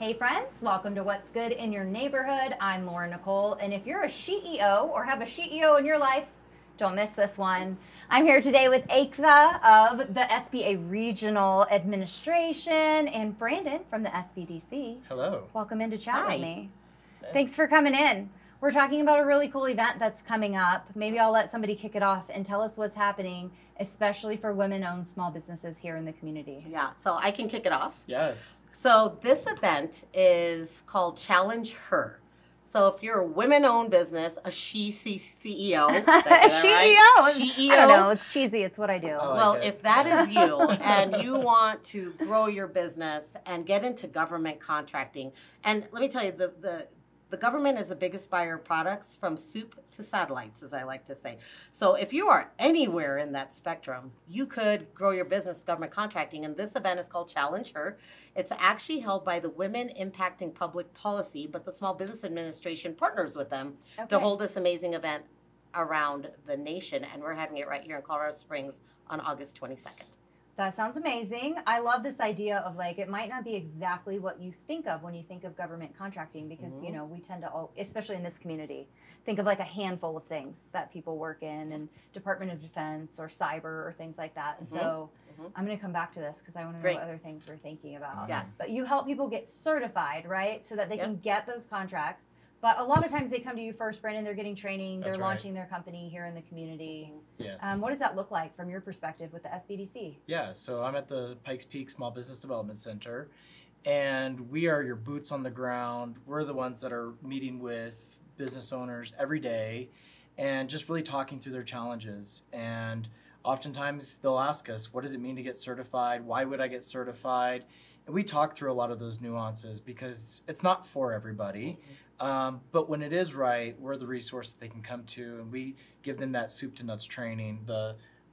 Hey friends, welcome to What's Good in Your Neighborhood. I'm Laura Nicole, and if you're a CEO or have a CEO in your life, don't miss this one. I'm here today with Ekta of the SBA Regional Administration and Brandon from the SBDC. Hello. Welcome in to chat with me. Thanks for coming in. We're talking about a really cool event that's coming up. Maybe I'll let somebody kick it off and tell us what's happening, especially for women-owned small businesses here in the community. Yeah, so I can kick it off. Yeah. So this event is called ChallengeHER. So if you're a women-owned business, a CEO, CEO. I don't know. It's cheesy. It's what I do. Oh, well, okay. if that is you and you want to grow your business and get into government contracting, and let me tell you, the government is the biggest buyer of products from soup to satellites, as I like to say. So if you are anywhere in that spectrum, you could grow your business government contracting. And this event is called ChallengeHER. It's actually held by the Women Impacting Public Policy, but the Small Business Administration partners with them to hold this amazing event around the nation. And we're having it right here in Colorado Springs on August 22nd. That sounds amazing. I love this idea of like, it might not be exactly what you think of when you think of government contracting because, you know, we tend to, especially in this community, think of like a handful of things that people work in and Department of Defense or cyber or things like that. And so I'm going to come back to this because I want to know what other things we're thinking about. Yes. But you help people get certified, right? So that they can get those contracts. But a lot of times they come to you first, Brandon. They're getting training. They're launching their company here in the community. Yes. What does that look like from your perspective with the SBDC? Yeah, so I'm at the Pikes Peak Small Business Development Center, and we are your boots on the ground. We're the ones that are meeting with business owners every day and just really talking through their challenges. And oftentimes they'll ask us, what does it mean to get certified? Why would I get certified? And we talk through a lot of those nuances because it's not for everybody. But when it is right, we're the resource that they can come to, and we give them that soup to nuts training.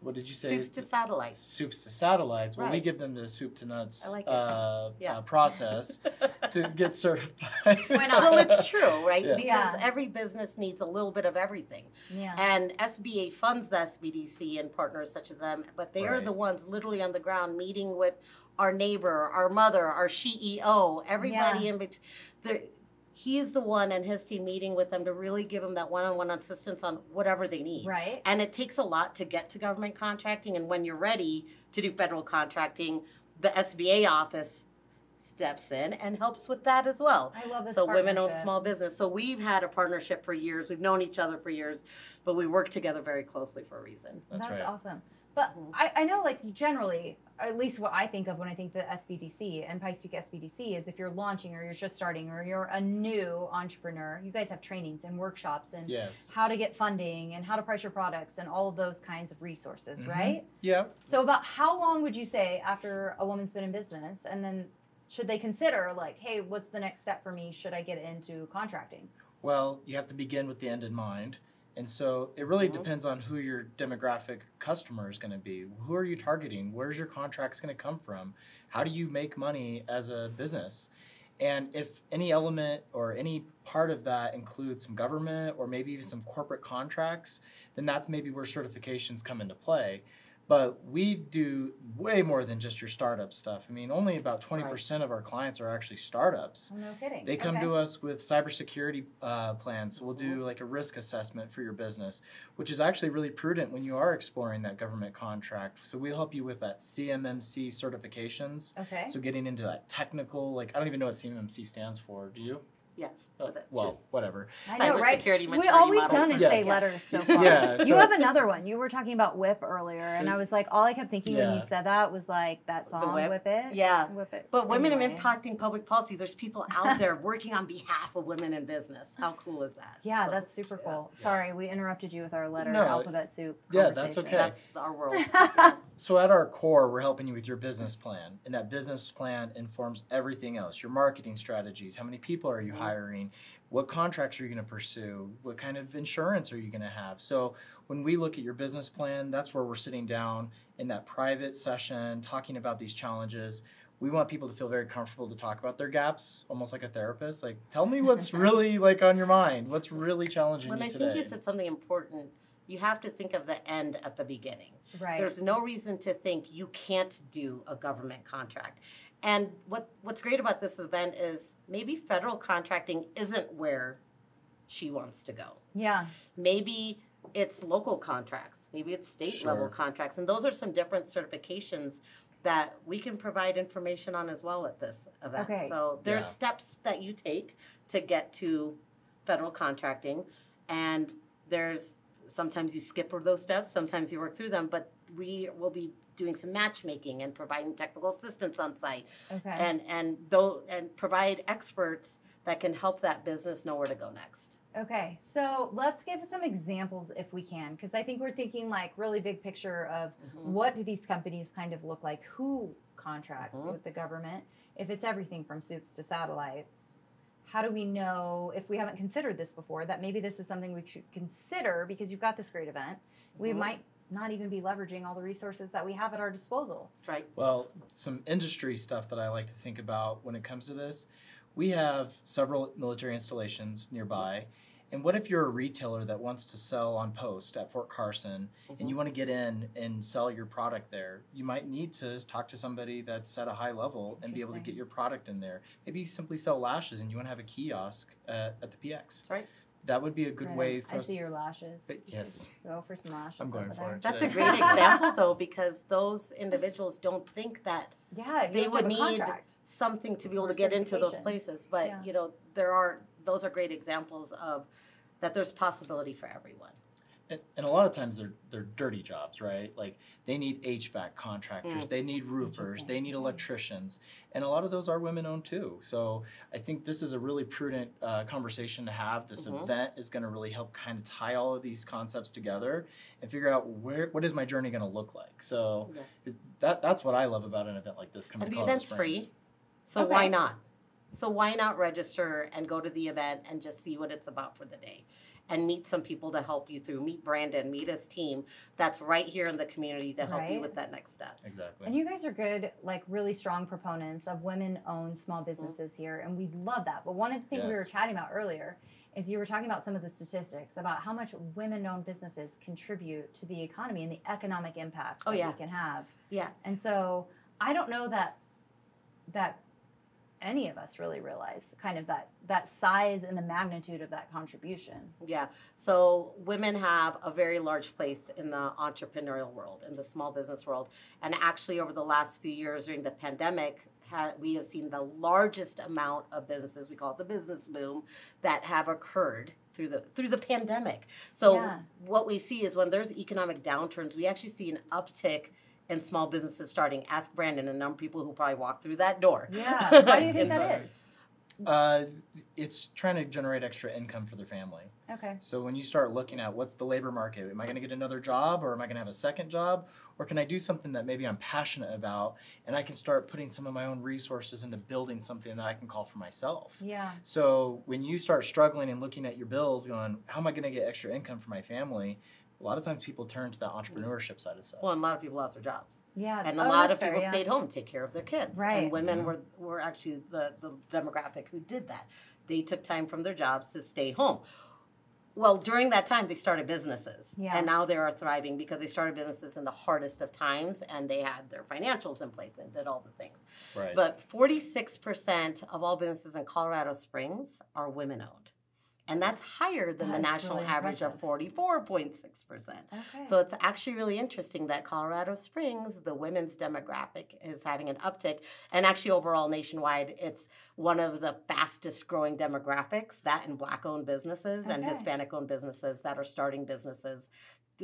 What did you say? Soups to satellites. Soups to satellites. Well, we Right. give them the soup to nuts I like it. process to get certified. Why not? Well, it's true, right? Yeah. Because every business needs a little bit of everything. Yeah. And SBA funds the SBDC and partners such as them, but they are Right. the ones literally on the ground meeting with our neighbor, our mother, our CEO, everybody in between. He is the one and his team meeting with them to really give them that one-on-one assistance on whatever they need. Right. And it takes a lot to get to government contracting. And when you're ready to do federal contracting, the SBA office steps in and helps with that as well. I love this So women-owned partnership. small business. So we've had a partnership for years. We've known each other for years, but we work together very closely for a reason. That's right. awesome. But I know, like, generally, at least what I think of when I think the SBDC and Pikes Peak SBDC is if you're launching or you're just starting or you're a new entrepreneur, you guys have trainings and workshops and how to get funding and how to price your products and all of those kinds of resources, right? Yeah. So about how long would you say after a woman's been in business and then should they consider like, hey, what's the next step for me? Should I get into contracting? Well, you have to begin with the end in mind. And so it really depends on who your demographic customer is going to be. Who are you targeting? Where's your contracts going to come from? How do you make money as a business? And if any element or any part of that includes some government or maybe even some corporate contracts, then that's maybe where certifications come into play. But we do way more than just your startup stuff. I mean, only about 20% of our clients are actually startups. Oh, no kidding. They come to us with cybersecurity plans. So we'll do like a risk assessment for your business, which is actually really prudent when you are exploring that government contract. So we'll help you with that CMMC certifications. Okay. So getting into that technical, like, I don't even know what CMMC stands for. Do you? Yes. Well, whatever. I know, right? Cybersecurity maturity All we've models. done is say letters so far. Yeah, You so- have another one. You were talking about WIPP earlier, and I was like, all I kept thinking when you said that was like that song, WIPP? Whip It. Yeah. Whip It. But women Anyway. impacting public policy, there's people out there working on behalf of women in business. How cool is that? Yeah, So, that's super cool. Sorry, we interrupted you with our letter No, alphabet soup. yeah, that's conversation. okay. That's our world. Yes. So at our core, we're helping you with your business plan. And that business plan informs everything else. Your marketing strategies. How many people are you hiring? What contracts are you going to pursue? What kind of insurance are you going to have? So when we look at your business plan, that's where we're sitting down in that private session, talking about these challenges. We want people to feel very comfortable to talk about their gaps, almost like a therapist. Like, tell me what's really like on your mind. What's really challenging Well, you I today? think you said something important. you have to think of the end at the beginning. Right. There's no reason to think you can't do a government contract. And what's great about this event is maybe federal contracting isn't where she wants to go. Yeah. Maybe it's local contracts. Maybe it's state level contracts. And those are some different certifications that we can provide information on as well at this event. Okay. So there's steps that you take to get to federal contracting, and there's sometimes you skip over those steps, sometimes you work through them, but we will be doing some matchmaking and providing technical assistance on site, and provide experts that can help that business know where to go next. Okay, so let's give some examples if we can, because I think we're thinking like really big picture of what do these companies kind of look like, who contracts with the government, if it's everything from soups to satellites. How do we know, if we haven't considered this before, that maybe this is something we should consider because you've got this great event? We might not even be leveraging all the resources that we have at our disposal. Right. Well, some industry stuff that I like to think about when it comes to this. We have several military installations nearby. And what if you're a retailer that wants to sell on post at Fort Carson and you want to get in and sell your product there? You might need to talk to somebody that's at a high level and be able to get your product in there. Maybe you simply sell lashes and you want to have a kiosk at the PX. That's right. That would be a good way for I us. see your lashes. Yes. Go for some lashes. I'm going for it. That's a great example, though, because those individuals don't think that they would need something to be able to get into those places. But, you know, those are great examples of that there's possibility for everyone. And a lot of times they're dirty jobs, right? Like they need HVAC contractors, they need roofers, they need electricians, and a lot of those are women-owned too. So I think this is a really prudent conversation to have. This event is going to really help kind of tie all of these concepts together and figure out what is my journey going to look like. So that's what I love about an event like this. And the event's free, so why not? So why not register and go to the event and just see what it's about for the day? And meet some people to help you through. Meet Brandon, meet his team that's right here in the community to help you with that next step. Exactly. And you guys are good, like really strong proponents of women-owned small businesses here, and we love that. But one of the things we were chatting about earlier is you were talking about some of the statistics about how much women-owned businesses contribute to the economy and the economic impact that we can have. Yeah. And so I don't know that any of us really realize kind of that size and the magnitude of that contribution. Yeah. So women have a very large place in the entrepreneurial world, in the small business world. And actually over the last few years during the pandemic, we have seen the largest amount of businesses, we call it the business boom, that have occurred through the pandemic. So what we see is when there's economic downturns, we actually see an uptick in small businesses starting. Ask Brandon, a number of people who probably walk through that door. Yeah. Why do you think that is? It's trying to generate extra income for their family. Okay. So when you start looking at what's the labor market, am I going to get another job, or am I going to have a second job, or can I do something that maybe I'm passionate about and I can start putting some of my own resources into building something that I can call for myself? Yeah. So when you start struggling and looking at your bills going, how am I going to get extra income for my family? A lot of times people turn to that entrepreneurship side of stuff. Well, and a lot of people lost their jobs. Yeah. And a lot of people stayed home to take care of their kids. Right. And women were actually the demographic who did that. They took time from their jobs to stay home. Well, during that time, they started businesses. Yeah. And now they are thriving because they started businesses in the hardest of times, and they had their financials in place and did all the things. Right. But 46% of all businesses in Colorado Springs are women-owned. And that's higher than the national really average of 44.6%. Okay. So it's actually really interesting that Colorado Springs, the women's demographic, is having an uptick. And actually overall nationwide, it's one of the fastest growing demographics, that and Black-owned businesses and Hispanic-owned businesses that are starting businesses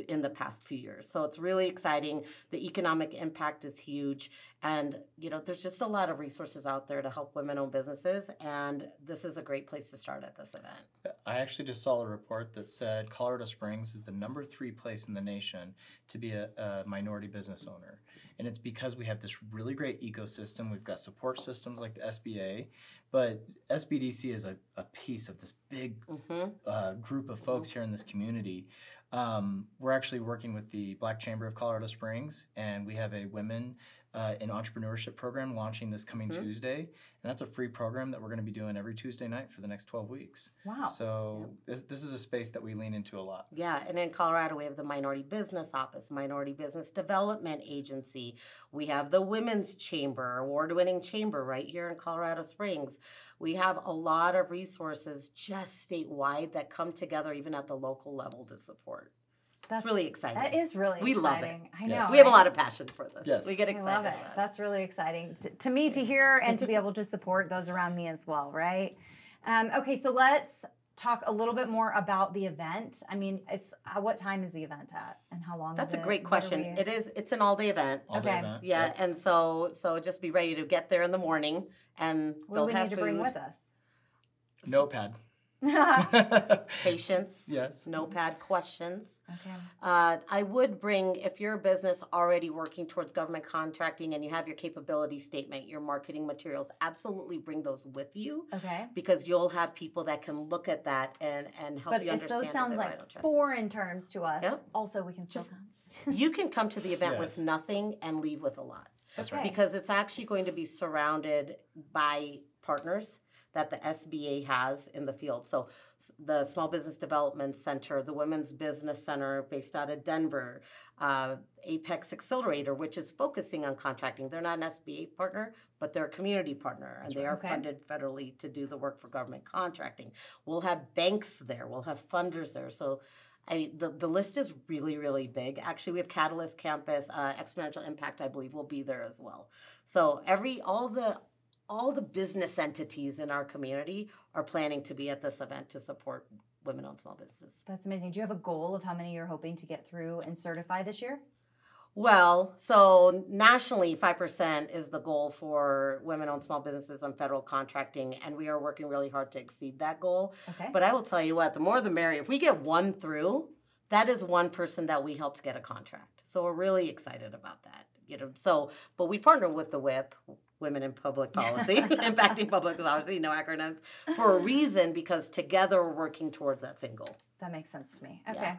in the past few years. So it's really exciting. The economic impact is huge. And, you know, there's just a lot of resources out there to help women-owned businesses. And this is a great place to start at this event. I actually just saw a report that said Colorado Springs is the number 3 place in the nation to be a minority business owner. And it's because we have this really great ecosystem. We've got support systems like the SBA, but SBDC is a piece of this big group of folks here in this community. We're actually working with the Black Chamber of Colorado Springs, and we have a women an entrepreneurship program launching this coming Tuesday. And that's a free program that we're going to be doing every Tuesday night for the next 12 weeks. Wow. So this is a space that we lean into a lot. Yeah, and in Colorado, we have the Minority Business Office, Minority Business Development Agency. We have the Women's Chamber, award-winning chamber right here in Colorado Springs. We have a lot of resources just statewide that come together even at the local level to support. It's really exciting. That is really we exciting. love it. I know. Yes. We have a lot of passion for this. Yes. We get excited I love it. about it. That's really exciting to me to hear and to be able to support those around me as well, right? Okay, so let's talk a little bit more about the event. I mean, it's what time is the event at, and how long? That's is a great question. It's an all-day event. All-day event. Yeah, Yep. and so just be ready to get there in the morning, and What they'll do we have need to food. bring with us? Notepad. Patience. Yes. Notepad questions. Okay. I would bring, if you're a business already working towards government contracting and you have your capability statement, your marketing materials, absolutely bring those with you. Okay. Because you'll have people that can look at that and help But you if understand. those sound is it like right on track? foreign terms to us, Yep. also we can still Just- come. You can come to the event Yes. with nothing and leave with a lot. That's Okay. right. Because it's actually going to be surrounded by partners that the SBA has in the field. So the Small Business Development Center, the Women's Business Center based out of Denver, Apex Accelerator, which is focusing on contracting. They're not an SBA partner, but they're a community partner, and they are Okay. funded federally to do the work for government contracting. We'll have banks there. We'll have funders there. So the list is really, really big. Actually, we have Catalyst Campus, Exponential Impact, I believe, will be there as well. So all the business entities in our community are planning to be at this event to support women-owned small businesses. That's amazing. Do you have a goal of how many you're hoping to get through and certify this year? Well, so nationally, 5% is the goal for women-owned small businesses on federal contracting, and we are working really hard to exceed that goal. Okay. But I will tell you what, the more the merrier. If we get one through, that is one person that we helped get a contract. So we're really excited about that. But we partner with the WIPP, Women in Public Policy, Impacting Public Policy, no acronyms, for a reason, because together we're working towards that same goal. That makes sense to me. Yeah. Okay.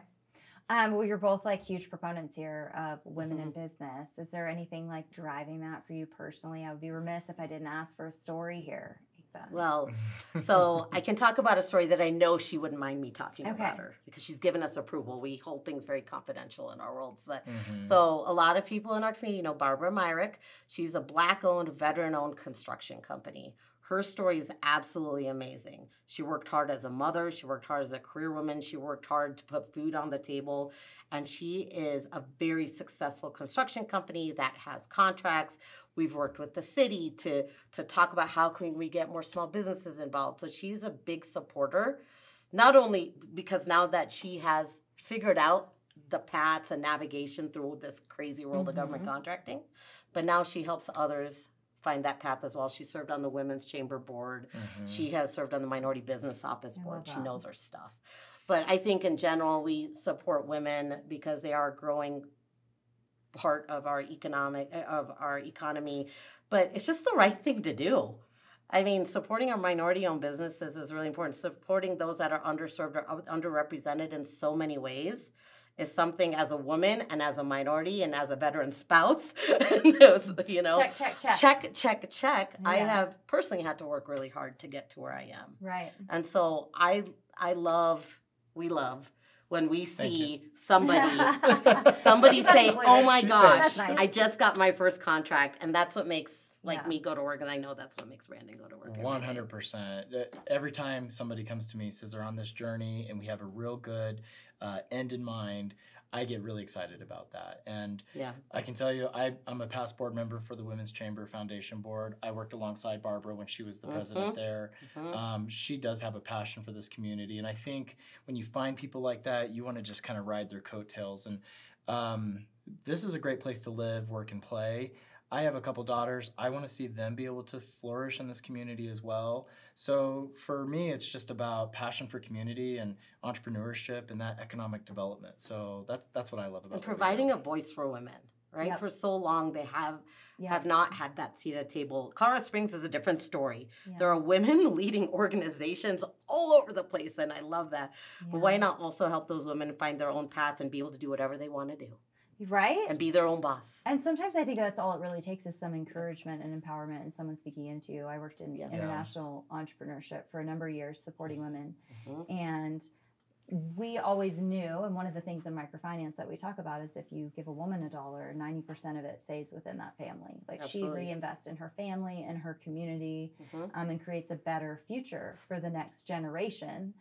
Well, you're both like huge proponents here of women in business. Is there anything like driving that for you personally? I would be remiss if I didn't ask for a story here, Ethan. Well, so I can talk about a story that I know she wouldn't mind me talking about Okay. her, because she's given us approval. We hold things very confidential in our worlds. But so a lot of people in our community know Barbara Myrick. She's a Black-owned, veteran-owned construction company. Her story is absolutely amazing. She worked hard as a mother. She worked hard as a career woman. She worked hard to put food on the table. And she is a very successful construction company that has contracts. We've worked with the city to talk about how can we get more small businesses involved. So she's a big supporter, not only because now that she has figured out the paths and navigation through this crazy world of government contracting, but now she helps others find that path as well. She served on the Women's Chamber Board. She has served on the Minority Business Office Board. She knows her stuff. But I think in general, we support women because they are a growing part of our economy. But it's just the right thing to do. I mean, supporting our minority-owned businesses is really important. Supporting those that are underserved or underrepresented in so many ways is something, as a woman and as a minority and as a veteran spouse, check. I have personally had to work really hard to get to where I am. Right. And so we love when we see somebody say, "Oh my gosh, That's nice. I just got my first contract," and that's what makes me go to work, and I know that's what makes Brandon go to work. 100%. Every time somebody comes to me, says they're on this journey, and we have a real good end in mind, I get really excited about that. And I can tell you, I'm a past board member for the Women's Chamber Foundation Board. I worked alongside Barbara when she was the president there. She does have a passion for this community. And I think when you find people like that, you want to just kind of ride their coattails. And this is a great place to live, work, and play. I have a couple daughters. I want to see them be able to flourish in this community as well. So for me, it's just about passion for community and entrepreneurship and that economic development. So that's what I love about it. And providing a voice for women, right? Yep. For so long, they have not had that seat at the table. Colorado Springs is a different story. Yeah. There are women leading organizations all over the place, and I love that. But why not also help those women find their own path and be able to do whatever they want to do? Right? and be their own boss. And sometimes I think that's all it really takes is some encouragement and empowerment and someone speaking into you. I worked in international entrepreneurship for a number of years supporting women. And we always knew, and one of the things in microfinance that we talk about is if you give a woman $1, 90% of it stays within that family. Like Absolutely. she reinvests in her family and her community and creates a better future for the next generation.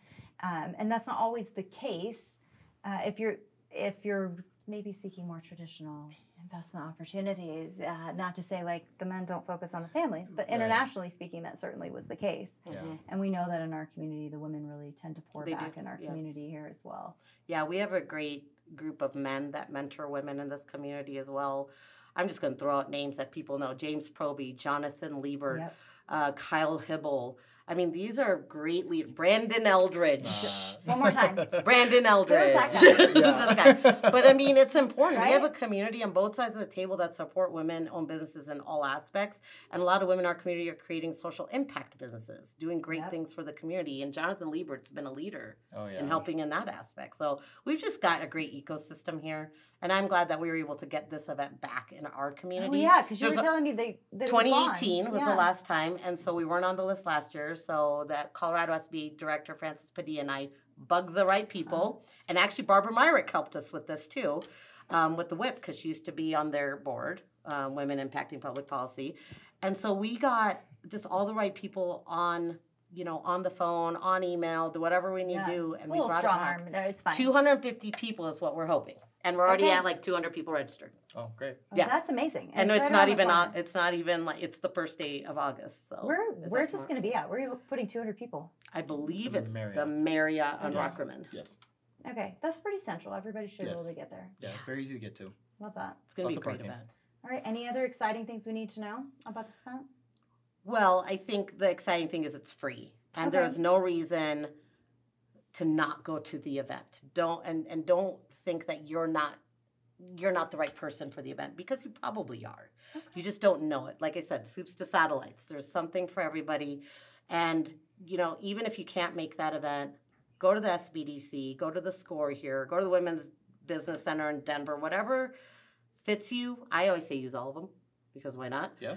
And that's not always the case if you're maybe seeking more traditional investment opportunities. Not to say like the men don't focus on the families, but internationally speaking, that certainly was the case. And we know that in our community, the women really tend to pour back in our community here as well. Yeah, we have a great group of men that mentor women in this community as well. I'm just going to throw out names that people know: James Proby, Jonathan Liebert, Kyle Hibble. I mean, these are great leaders. Brandon Eldridge. One more time. Brandon Eldridge. Who's This guy. But I mean, it's important. Right? We have a community on both sides of the table that support women-owned businesses in all aspects. And a lot of women in our community are creating social impact businesses, doing great things for the community. And Jonathan Liebert's been a leader in helping in that aspect. So we've just got a great ecosystem here. And I'm glad that we were able to get this event back in our community. Oh, yeah, because you were telling me that 2018 was the last time, and so we weren't on the list last year. So that Colorado SB Director Francis Padilla and I bugged the right people, and actually Barbara Myrick helped us with this too, with the WIPP, because she used to be on their board, Women Impacting Public Policy, and so we got just all the right people on. On the phone, on email, do whatever we need to do, and we brought it back. No, it's fine. 250 people is what we're hoping. And we're already at like 200 people registered. Oh, great. That's amazing. And it's not even like it's the first day of August. So where's this going to be at? Where are you putting 200 people? I believe it's the Marriott on Rockerman. Yes. Okay, that's pretty central. Everybody should be able to get there. Yeah, very easy to get to. Love that. It's going to be a great event. All right, any other exciting things we need to know about this event? Well, I think the exciting thing is it's free. And there's no reason to not go to the event. Don't think that you're not the right person for the event, because you probably are. You just don't know it. Like I said, soups to satellites. There's something for everybody. And, even if you can't make that event, go to the SBDC, go to the SCORE here, go to the Women's Business Center in Denver, whatever fits you. I always say use all of them, because why not? Yeah.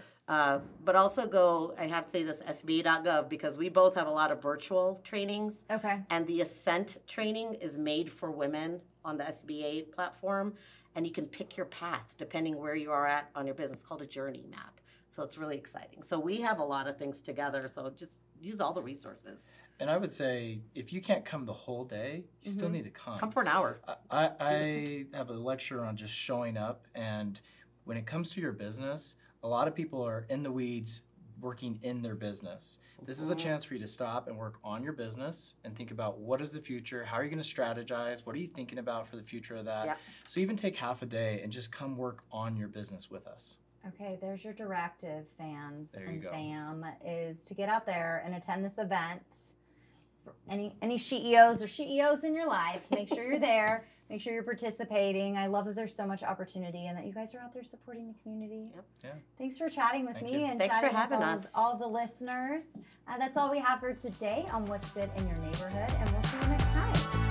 But also go, I have to say this, SBA.gov, because we both have a lot of virtual trainings. Okay. And the Ascent training is made for women on the SBA platform. And you can pick your path depending where you are at on your business. It's called a journey map. So it's really exciting. So we have a lot of things together. So just use all the resources. And I would say, if you can't come the whole day, you still need to come. Come for an hour. I have a lecture on just showing up. And when it comes to your business, a lot of people are in the weeds working in their business. This is a chance for you to stop and work on your business and think about what is the future, how are you going to strategize, what are you thinking about for the future of that. So even take half a day and just come work on your business with us. Okay, there's your directive, fans. There you go. BAM is to get out there and attend this event. For any CEOs or CEOs in your life, make sure you're there. Make sure you're participating. I love that there's so much opportunity and that you guys are out there supporting the community. Yeah. Thanks for chatting with me and Thanks chatting for having with us. all the listeners. That's all we have for today on What's Good in Your Neighborhood, and we'll see you next time.